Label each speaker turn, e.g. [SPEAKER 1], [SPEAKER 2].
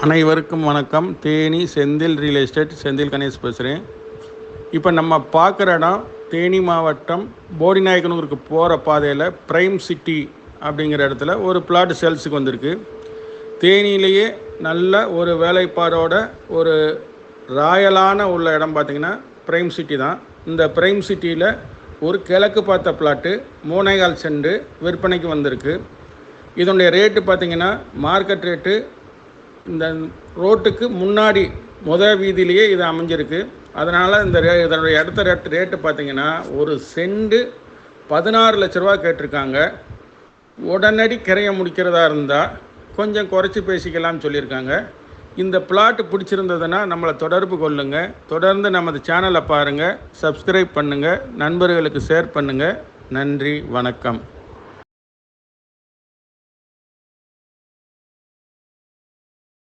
[SPEAKER 1] அனைவருக்கும் வணக்கம். Theni Senthil real estate, Senthil Ganesh பேசுகிறேன். இப்போ நம்ம பார்க்குற இடம் தேனி மாவட்டம் போடிநாயக்கனூருக்கு போகிற பாதையில் பிரைம் சிட்டி அப்படிங்கிற இடத்துல ஒரு பிளாட் சேல்ஸுக்கு வந்திருக்கு. தேனியிலேயே நல்ல ஒரு வேலைப்பாடோட ஒரு ராயலான உள்ள இடம் பார்த்திங்கன்னா பிரைம் சிட்டி தான். இந்த பிரைம் சிட்டியில் ஒரு கிழக்கு பார்த்த பிளாட்டு 3.25 சென்ட் விற்பனைக்கு வந்திருக்கு. இதனுடைய ரேட்டு பார்த்திங்கன்னா மார்க்கெட் ரேட்டு இந்த ரோட்டுக்கு முன்னாடி வீதியிலேயே இது அமைஞ்சிருக்கு. அதனால் இதனுடைய அடுத்த ரேட்டு பார்த்திங்கன்னா ஒரு சென்ட் 16 லட்ச ரூபா கேட்டிருக்காங்க. உடனடி கிரைய முடிக்கிறதா இருந்தால் கொஞ்சம் குறைச்சி பேசிக்கலாம்னு சொல்லியிருக்காங்க. இந்த பிளாட் பிடிச்சிருந்ததுன்னா நம்மளை தொடர்பு கொள்ளுங்கள். தொடர்ந்து நமது சேனலை பாருங்கள், சப்ஸ்கிரைப் பண்ணுங்கள், நண்பர்களுக்கு ஷேர் பண்ணுங்கள். நன்றி, வணக்கம்.